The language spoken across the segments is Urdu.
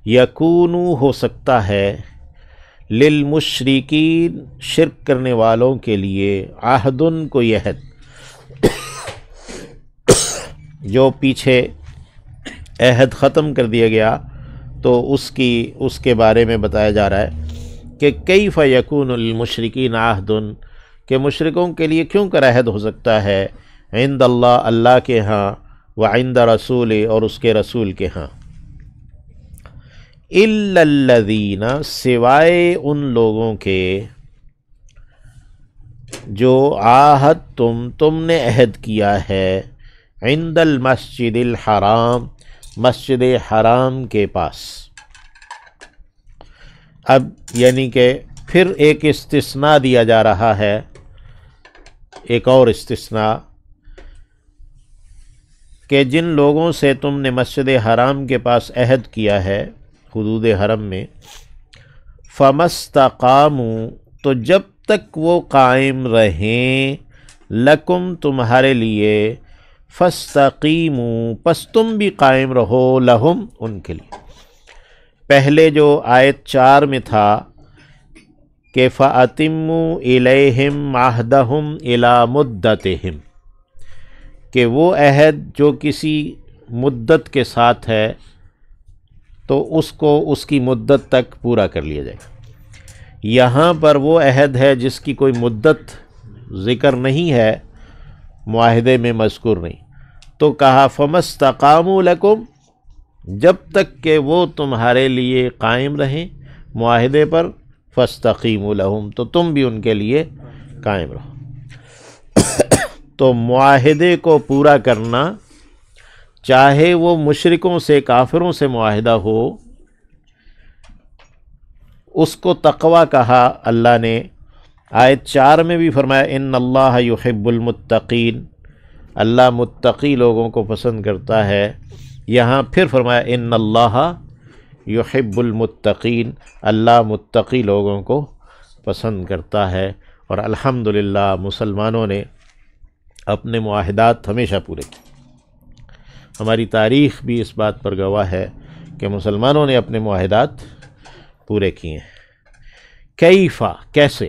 یکونو ہو سکتا ہے، للمشرکین شرک کرنے والوں کے لیے، عہدن کوئی عہد، جو پیچھے عہد ختم کر دیا گیا تو اس کے بارے میں بتایا جا رہا ہے کہ کیف یکون للمشرکین عہدن، کہ مشرکوں کے لیے کیوں کر عہد ہو سکتا ہے، عند اللہ اللہ کے ہاں، وعند رسول اور اس کے رسول کے ہاں، الا الذین سوائے ان لوگوں کے جو عاہدتم تم نے عہد کیا ہے، عند المسجد الحرام مسجد حرام کے پاس۔ اب یعنی کہ پھر ایک استثناء دیا جا رہا ہے، ایک اور استثناء، کہ جن لوگوں سے تم نے مسجد حرام کے پاس عہد کیا ہے حدود حرم میں، فَمَسْتَقَامُوا تو جب تک وہ قائم رہیں، لَكُمْ تمہارے لیے، فَاسْتَقِیمُوا پس تم بھی قائم رہو، لَهُمْ ان کے لیے۔ پہلے جو آیت 4 میں تھا کہ فَأَتِمُّوا إِلَيْهِمْ عَهْدَهُمْ إِلَى مُدَّتِهِمْ، کہ وہ عہد جو کسی مدت کے ساتھ ہے تو اس کو اس کی مدت تک پورا کر لیا جائے گا۔ یہاں پر وہ عہد ہے جس کی کوئی مدت ذکر نہیں ہے، معاہدے میں مذکور نہیں، تو کہا فَمَسْتَقَامُوا لَكُمْ جب تک کہ وہ تمہارے لیے قائم رہیں معاہدے پر، فَاسْتَقِیمُوا لَهُمْ تو تم بھی ان کے لیے قائم رہو۔ تو معاہدے کو پورا کرنا، چاہے وہ مشرکوں سے کافروں سے معاہدہ ہو، اس کو تقوی کہا اللہ نے۔ آیت 4 میں بھی فرمایا ان اللہ یحب المتقین، اللہ متقی لوگوں کو پسند کرتا ہے۔ یہاں پھر فرمایا ان اللہ یحب المتقین، اللہ متقی لوگوں کو پسند کرتا ہے۔ اور الحمدللہ مسلمانوں نے اپنے معاہدات ہمیشہ پورے کیے۔ ہماری تاریخ بھی اس بات پر گواہ ہے کہ مسلمانوں نے اپنے معاہدات پورے کیے ہیں۔ کیفا کیسے،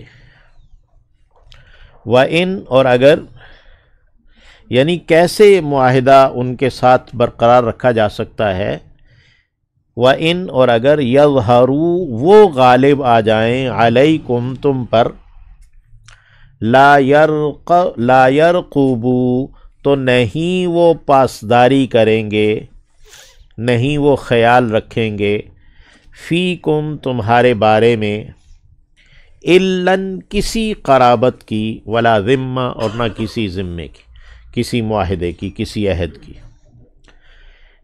وَإِن اور اگر، یعنی کیسے معاہدہ ان کے ساتھ برقرار رکھا جا سکتا ہے، وَإِن اور اگر، یظہروا وہ غالب آ جائیں، علیکم تم پر، لا یرقبوا تو نہیں وہ پاسداری کریں گے، نہیں وہ خیال رکھیں گے، فیکم تمہارے بارے میں، اِلَّن کسی قرابت کی، ولا ذمہ اور نہ کسی ذمے کی، کسی معاہدے کی، کسی عہد کی۔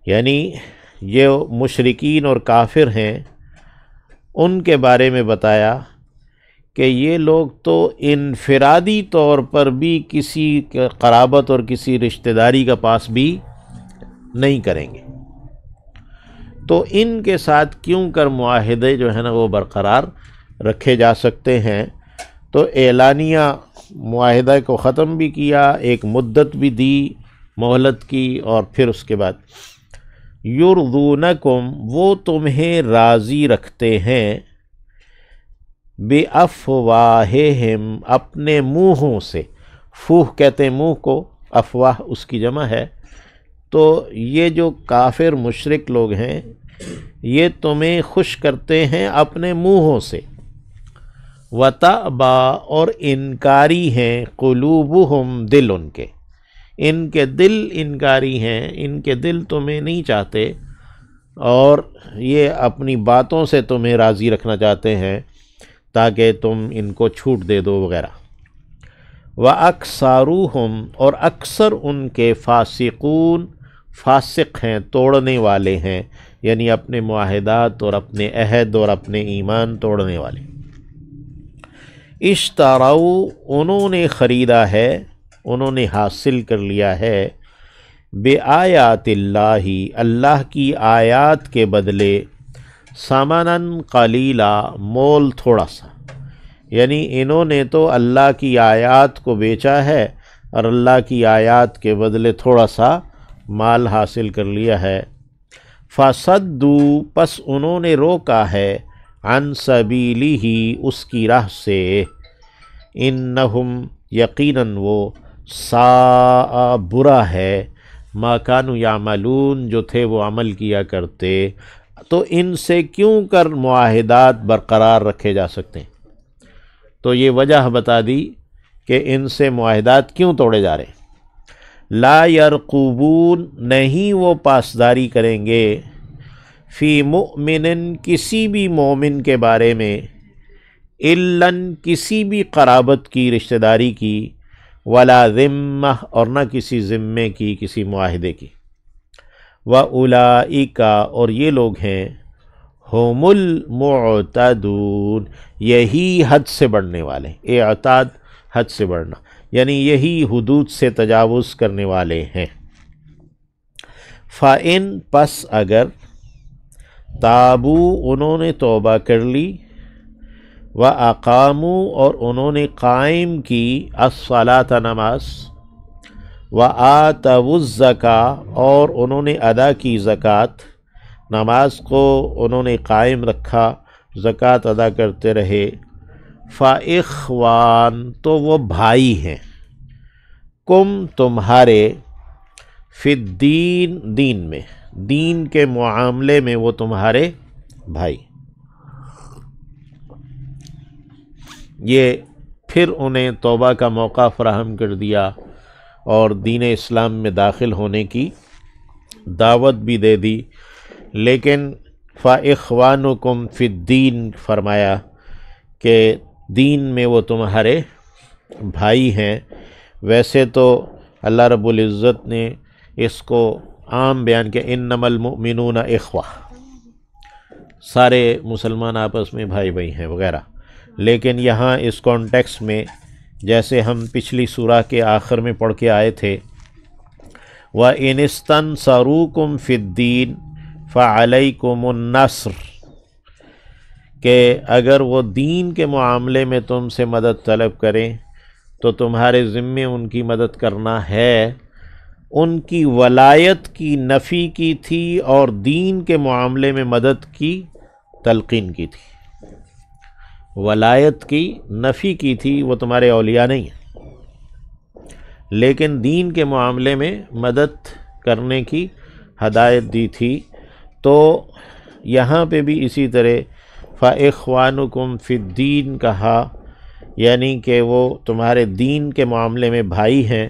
یعنی یہ مشرکین اور کافر ہیں، ان کے بارے میں بتایا کہ یہ لوگ تو انفرادی طور پر بھی کسی قرابت اور کسی رشتہ داری کا پاس بھی نہیں کریں گے، تو ان کے ساتھ کیوں کر معاہدے جو ہے نا وہ برقرار رکھے جا سکتے ہیں۔ تو اعلانیہ معاہدہ کو ختم بھی کیا، ایک مدت بھی دی مہلت کی، اور پھر اس کے بعد یرضونکم وہ تمہیں راضی رکھتے ہیں، بِأَفْوَاهِهِمْ اپنے منہوں سے، فوہ کہتے ہیں منہ کو، افواہ اس کی جمع ہے۔ تو یہ جو کافر مشرک لوگ ہیں یہ تمہیں خوش کرتے ہیں اپنے منہوں سے، وَتَأْبَى اور انکاری ہیں، قُلُوبُهُمْ دل ان کے دل انکاری ہیں، ان کے دل تمہیں نہیں چاہتے، اور یہ اپنی باتوں سے تمہیں راضی رکھنا چاہتے ہیں تاکہ تم ان کو چھوٹ دے دو وغیرہ۔ وَأَكْثَرُهُمْ اور اکثر ان کے، فاسقون فاسق ہیں، توڑنے والے ہیں، یعنی اپنے معاہدات اور اپنے عہد اور اپنے ایمان توڑنے والے۔ اشتروا انہوں نے خریدا ہے، انہوں نے حاصل کر لیا ہے، بآیات اللہ اللہ کی آیات کے بدلے، ثمناً قلیلا مول تھوڑا سا، یعنی انہوں نے تو اللہ کی آیات کو بیچا ہے اور اللہ کی آیات کے بدلے تھوڑا سا مال حاصل کر لیا ہے۔ فصدو پس انہوں نے روکا ہے عن سبیلہ اس کی راہ سے، انہم یقیناً وہ ساء برا ہے ما کانوا یعملون جو تھے وہ عمل کیا کرتے۔ تو ان سے کیوں کر معاہدات برقرار رکھے جا سکتے ہیں؟ تو یہ وجہ بتا دی کہ ان سے معاہدات کیوں توڑے جا رہے ہیں۔ لا یرقبون نہیں وہ پاسداری کریں گے، فی مؤمن کسی بھی مومن کے بارے میں، الاً کسی بھی قرابت کی رشتہ داری کی، ولا ذمہ اور نہ کسی ذمے کی، کسی معاہدے کی۔ وَأُولَئِکَ اور یہ لوگ ہیں، ہم المعتدون یہی حد سے بڑھنے والے، اعتاد حد سے بڑھنا، یعنی یہی حدود سے تجاوز کرنے والے ہیں۔ فَإِن پس اگر تابو انہوں نے توبہ کر لی، وَأَقَامُوا اور انہوں نے قائم کی الصلاۃ نماز، وَآتَوُا الزَّکاۃ اور انہوں نے ادا کی زکوٰۃ، نماز کو انہوں نے قائم رکھا، زکوٰۃ ادا کرتے رہے، فَإِخْوَان تو وہ بھائی ہیں، کم تمہارے، فی الدین دین میں، دین کے معاملے میں وہ تمہارے بھائی۔ یہ پھر انہیں توبہ کا موقع فراہم کر دیا اور دین اسلام میں داخل ہونے کی دعوت بھی دے دی، لیکن فَإِخْوَانُكُمْ فِي الدِّينِ فرمایا کہ دین میں وہ تمہارے بھائی ہیں۔ ویسے تو اللہ رب العزت نے اس کو عام بیان کیا، انما المؤمنون اخوہ، سارے مسلمان آپس میں بھائی بھائی ہیں وغیرہ، لیکن یہاں اس کانٹیکس میں جیسے ہم پچھلی سورہ کے آخر میں پڑھ کے آئے تھے، وَإِنِ اسْتَنصَرُوكُمْ فِي الدِّينِ فَعَلَيْكُمُ النَّصْرُ کہ اگر وہ دین کے معاملے میں تم سے مدد طلب کریں تو تمہارے ذمے ان کی مدد کرنا ہے۔ ان کی ولایت کی نفی کی تھی اور دین کے معاملے میں مدد کی تلقین کی تھی۔ ولایت کی نفی کی تھی، وہ تمہارے اولیاء نہیں ہیں، لیکن دین کے معاملے میں مدد کرنے کی ہدایت دی تھی۔ تو یہاں پہ بھی اسی طرح فَإِخْوَانُكُمْ فِي الدِّينِ کہا، یعنی کہ وہ تمہارے دین کے معاملے میں بھائی ہیں،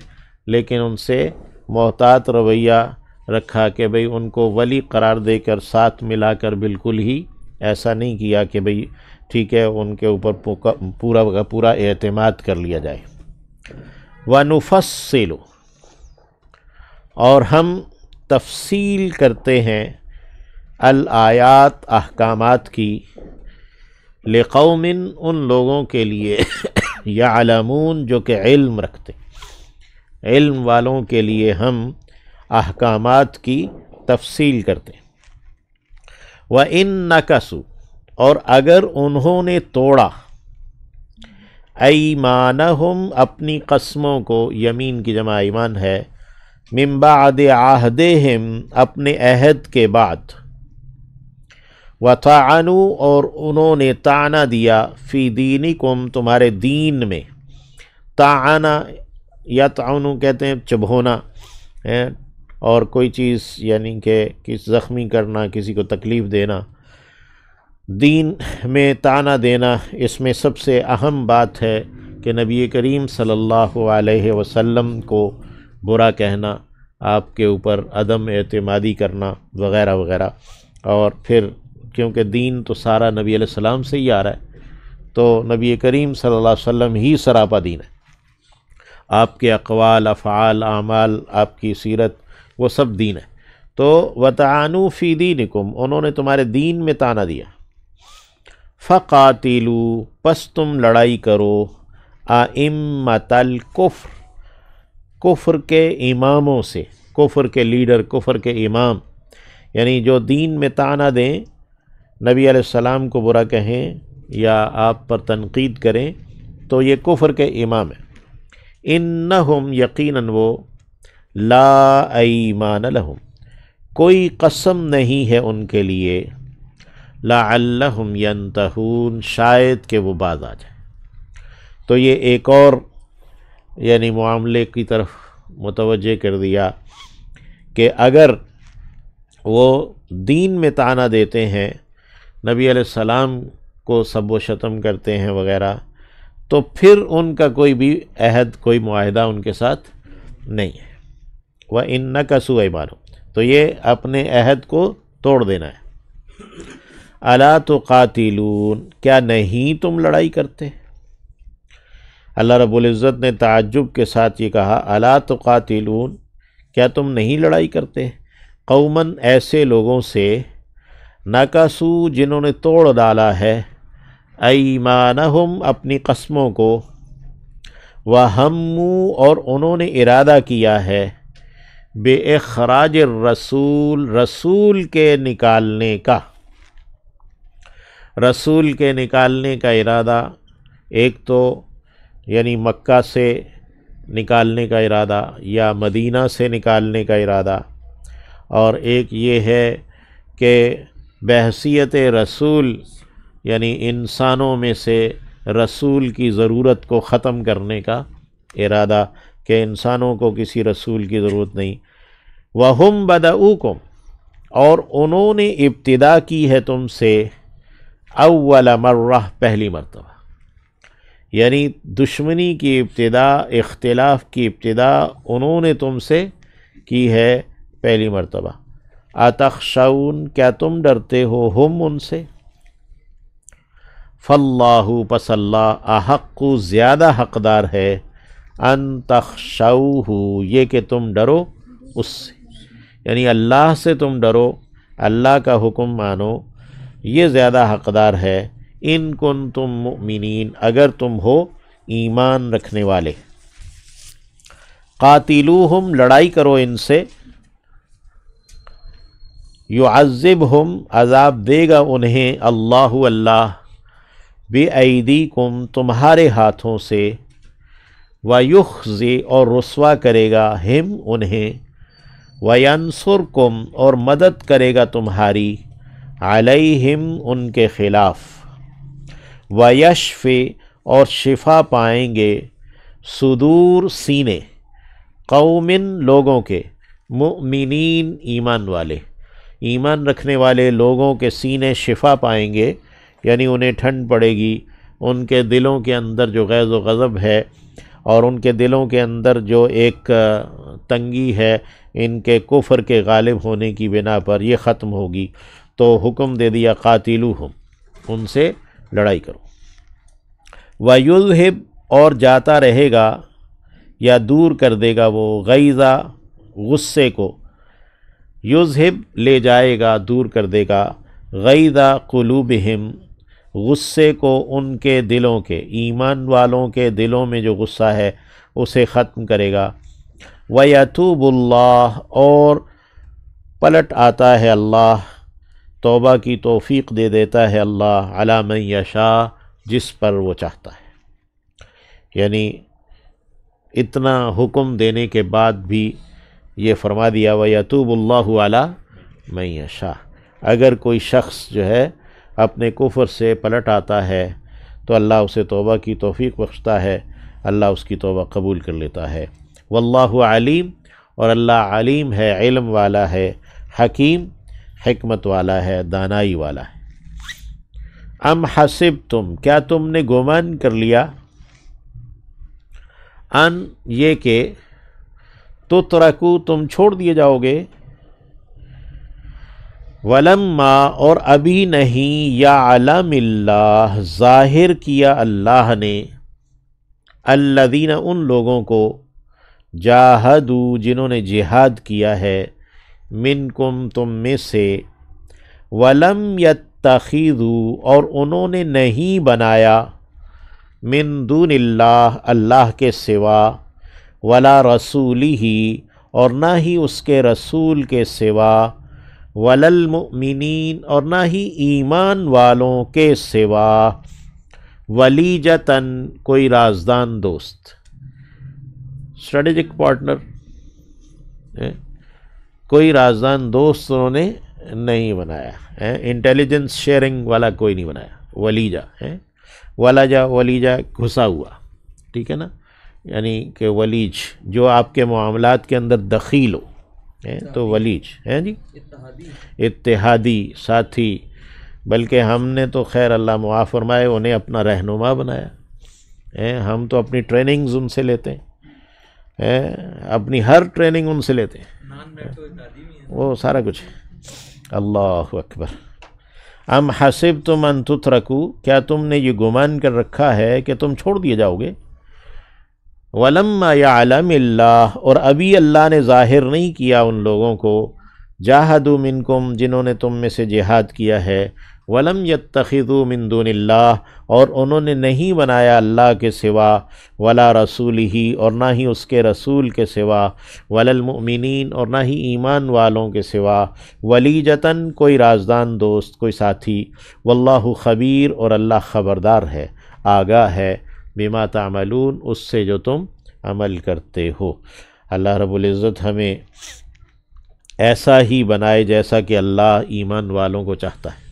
لیکن ان سے محتاط رویہ رکھا کہ بھئی ان کو ولی قرار دے کر ساتھ ملا کر بالکل ہی ایسا نہیں کیا کہ بھئی ٹھیک ہے ان کے اوپر پورا کا پورا اعتماد کر لیا جائے۔ وَنُفَصِّلُ اور ہم تفصیل کرتے ہیں الآیات احکامات کی، لقوم ان لوگوں کے لیے یعلمون جو کہ علم رکھتے، علم والوں کے لیے ہم احکامات کی تفصیل کرتے ہیں۔ وَإِن نَكَثُوا اور اگر انہوں نے توڑا، ایمانہم اپنی قسموں کو، یمین کی جمع ایمان ہے، من بعد عہدہم اپنے عہد کے بعد، وَطَعَنُوا اور انہوں نے طعنہ دیا، فی دینکم تمہارے دین میں، طعنہ یطعنو کہتے ہیں چبھونا، اور کوئی چیز یعنی کہ کسی زخمی کرنا، کسی کو تکلیف دینا، دین میں طعنہ دینا۔ اس میں سب سے اہم بات ہے کہ نبی کریم صلی اللہ علیہ وسلم کو برا کہنا، آپ کے اوپر عدم اعتمادی کرنا وغیرہ وغیرہ، اور پھر کیونکہ دین تو سارا نبی علیہ السلام سے ہی آ رہا ہے، تو نبی کریم صلی اللہ علیہ وسلم ہی سراپا دین ہے، آپ کے اقوال، افعال، اعمال، آپ کی سیرت، وہ سب دین ہے۔ تو وَطَعَنُوا فِي دِينِكُمْ انہوں نے تمہارے دین میں طعنہ دیا، فَقَاتِلُوا پس تم لڑائی کرو، أَئِمَّةَ الْكُفْرِ کفر کے اماموں سے، کفر کے لیڈر، کفر کے امام، یعنی جو دین میں طعنہ دیں، نبی علیہ السلام کو برا کہیں یا آپ پر تنقید کریں، تو یہ کفر کے امام ہیں۔ انہم یقیناً وہ، لا ایمان لہم کوئی قسم نہیں ہے ان کے لیے، لعلہم ینتہون، شاید کہ وہ باز آ جائیں۔ تو یہ ایک اور یعنی معاملے کی طرف متوجہ کر دیا کہ اگر وہ دین میں طعنہ دیتے ہیں، نبی علیہ السلام کو سب و شتم کرتے ہیں وغیرہ، تو پھر ان کا کوئی بھی عہد، کوئی معاہدہ ان کے ساتھ نہیں ہے۔ وَإِن نَكَثُوا أَيْمَانَهُمْ، تو یہ اپنے عہد کو توڑ دینا ہے۔ أَلَا تُقَاتِلُونَ، کیا نہیں تم لڑائی کرتے؟ اللہ رب العزت نے تعجب کے ساتھ یہ کہا، أَلَا تُقَاتِلُونَ، کیا تم نہیں لڑائی کرتے؟ قوماً، ایسے لوگوں سے، نَكَثُوا، جنہوں نے توڑ ڈالا ہے، أَيْمَانَهُمْ، اپنی قسموں کو، وَهَمُّوا، اور انہوں نے ارادہ کیا ہے، بِإِخْرَاجِ الرَّسُولِ، رسول کے نکالنے کا، رسول کے نکالنے کا ارادہ، ایک تو یعنی مکہ سے نکالنے کا ارادہ یا مدینہ سے نکالنے کا ارادہ، اور ایک یہ ہے کہ بحیثیت رسول یعنی انسانوں میں سے رسول کی ضرورت کو ختم کرنے کا ارادہ کہ انسانوں کو کسی رسول کی ضرورت نہیں۔ وَهُمْ بَدَؤُوكُمْ، اور انہوں نے ابتدا کی ہے تم سے، اول مرہ، پہلی مرتبہ، یعنی دشمنی کی ابتدا، اختلاف کی ابتدا انہوں نے تم سے کی ہے پہلی مرتبہ۔ اتخشون، کیا تم ڈرتے ہو ہم ان سے؟ فاللہ، پس اللہ، احق، زیادہ حقدار ہے، ان تخشوہ، یہ کہ تم ڈرو اس سے، یعنی اللہ سے تم ڈرو، اللہ کا حکم مانو، یہ زیادہ حقدار ہے، ان کنتم مؤمنین، اگر تم ہو ایمان رکھنے والے۔ قاتلوہم، لڑائی کرو ان سے، یعذبہم، عذاب دے گا انہیں، اللہ بِأَیْدِیکُم، تمہارے ہاتھوں سے، وَیُخْزِ، اور رسوا کرے گا، ہم انہیں، وَینصُرکم، اور مدد کرے گا تمہاری، علیہم، ان کے خلاف، وَیَشْفِ، اور شفا پائیں گے، صدور، سینے، قومن، لوگوں کے، مؤمنین، ایمان والے، ایمان رکھنے والے لوگوں کے سینے شفا پائیں گے، یعنی انہیں ٹھنڈ پڑے گی، ان کے دلوں کے اندر جو غیظ و غضب ہے اور ان کے دلوں کے اندر جو ایک تنگی ہے ان کے کفر کے غالب ہونے کی بنا پر، یہ ختم ہوگی۔ تو حکم دے دیا قاتلوہم، ان سے لڑائی کرو۔ وَیُذْہِبْ، اور جاتا رہے گا یا دور کر دے گا وہ، غیظہ، غصے کو، یذہب، لے جائے گا، دور کر دے گا، غیظہ قلوبہم، غصے کو ان کے دلوں کے، ایمان والوں کے دلوں میں جو غصہ ہے اسے ختم کرے گا۔ وَیَتُوبُ اللَّهُ، اور پلٹ آتا ہے اللہ، توبہ کی توفیق دے دیتا ہے اللہ، عَلَى مَن یشاء، جس پر وہ چاہتا ہے۔ یعنی اتنا حکم دینے کے بعد بھی یہ فرما دیا، وَیَتُوبُ اللَّهُ عَلَى مَن یشاء، اگر کوئی شخص جو ہے اپنے کفر سے پلٹ آتا ہے تو اللہ اسے توبہ کی توفیق بخشتا ہے، اللہ اس کی توبہ قبول کر لیتا ہے۔ واللہ علیم، اور اللہ علیم ہے، علم والا ہے، حکیم، حکمت والا ہے، دانائی والا ہے۔ ام حسبتم، کیا تم نے گمان کر لیا، ان، یہ کہ، تترکو، تم چھوڑ دیے جاؤ گے، ولما، اور ابھی نہیں، یعلم اللہ، ظاہر کیا اللہ نے، الذین، ان لوگوں کو، جاہدوا، جنہوں نے جہاد کیا ہے، منکم، تم میں سے، ولم یتخذوا، اور انہوں نے نہیں بنایا، من دون اللہ، اللہ کے سوا، ولا رسولہ، اور نہ ہی اس کے رسول کے سوا، وللمؤمنین، اور نہ ہی ایمان والوں کے سوا، ولیجتاً، کوئی رازدان دوست، اسٹریٹجک پارٹنر، کوئی رازدان دوست انہوں نے نہیں بنایا، انٹیلیجنس شیئرنگ والا کوئی نہیں بنایا، ولیجہ ولاجہ ولیجہ گھسا ہوا، ٹھیک ہے نا، یعنی کہ ولیج جو آپ کے معاملات کے اندر دخیل ہو، تو ولیج ہے جی، اتحادی ساتھی، بلکہ ہم نے تو خیر اللہ معاف فرمائے انہیں اپنا رہنما بنایا، ہم تو اپنی ٹریننگز ان سے لیتے ہیں، اپنی ہر ٹریننگ ان سے لیتے ہیں، وہ سارا کچھ۔ اللہ اکبر۔ ام حسبتم ان تترکوا، کیا تم نے یہ گمان کر رکھا ہے کہ تم چھوڑ دیے جاؤ گے؟ ولما یعلم اللہ، اور ابھی اللہ نے ظاہر نہیں کیا ان لوگوں کو، جاہدوا منکم، جنہوں نے تم میں سے جہاد کیا ہے، ولم یتخذوا من دون اللہ، اور انہوں نے نہیں بنایا اللہ کے سوا، ولا رسولہ، اور نہ ہی اس کے رسول کے سوا، ولا المؤمنین، اور نہ ہی ایمان والوں کے سوا، ولیجتاً، کوئی رازدان دوست، کوئی ساتھی، واللہ خبیر، اور اللہ خبردار ہے، آگاہ ہے، بما تعملون، اس سے جو تم عمل کرتے ہو۔ اللہ رب العزت ہمیں ایسا ہی بنائے جیسا کہ اللہ ایمان والوں کو چاہتا ہے۔